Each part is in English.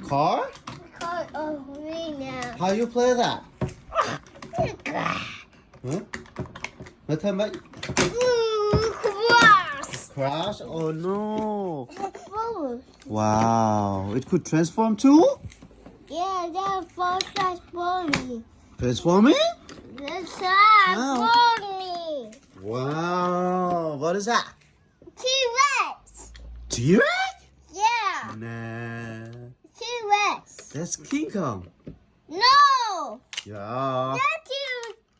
Car? Car of me now. How you play that? Huh? Let's turn back. Cross. Crash? Oh no. Forward. Wow. It could transform too? Yeah, that's for transforming. Transforming? That's Wow. transforming. Wow. What is that? T-Rex. T-Rex? Yeah, Nah. T-Rex. That's King Kong. No, Yeah. that's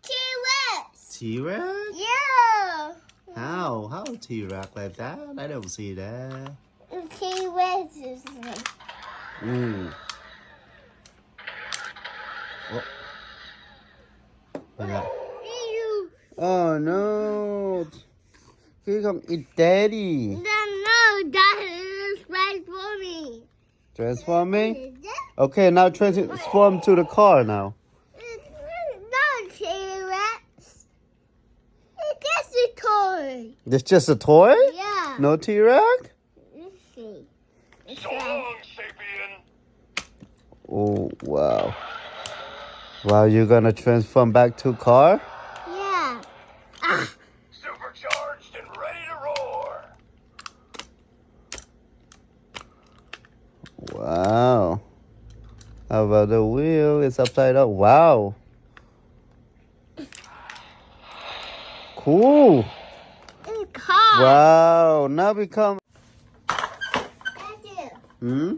T-Rex. T-Rex? Yeah. How? How T-Rex like that? I don't see that. T-Rex is Mm. Oh. What's that? you. Oh no. King Kong eat daddy. No, that is transforming. Transforming? Okay, now transform to the car now. It's not T-Rex. It's just a toy. It's just a toy? Yeah. No T-Rex? Let's see. It's So like, long, Sapien. Oh, wow. Wow, you're gonna transform back to car? yeah. Ah. Supercharged and ready to roar. Wow. How about the wheel? It's upside up. Wow. Cool. It's a car. Wow. Now become. That's it. Hmm?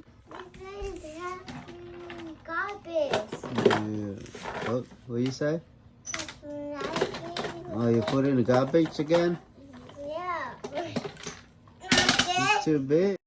Garbage. Yeah. What you say? Oh, you put it in the garbage again? Yeah. It's too big.